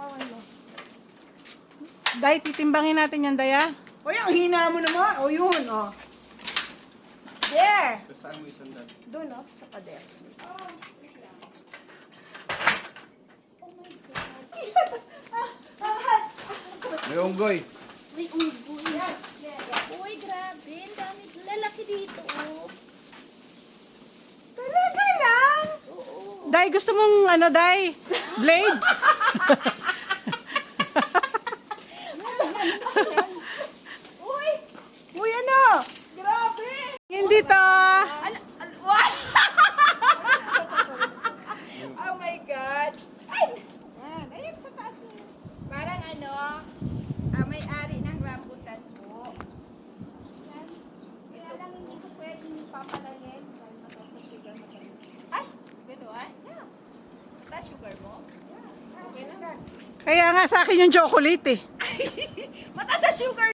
hawakan mo. Day, titimbangin natin yan, Day, ah. Uy, ang hina mo naman. O, yun, o. There. Saan mo isang dati? Doon, o, sa pader. May unggoy. May unggoy. Uy, grabe. Ang dami lalaki dito. Oh. Talaga lang? Oo. Day, gusto mong, ano, Day? Blade? Uy! Uy, ano? Grabe! Hindi to. Oh my God. Ay! Yan, ayun sa taas mo. Parang ano, may-ari ng rambutan po. Yan. Kaya lang hindi ko pwedeng papalayin. Dahil mataas ang sugar magaling. Ay, gano'n? Yeah. Taas sugar mo? Okay lang. Kaya nga sa akin yung chocolate, eh. Mataas sa sugar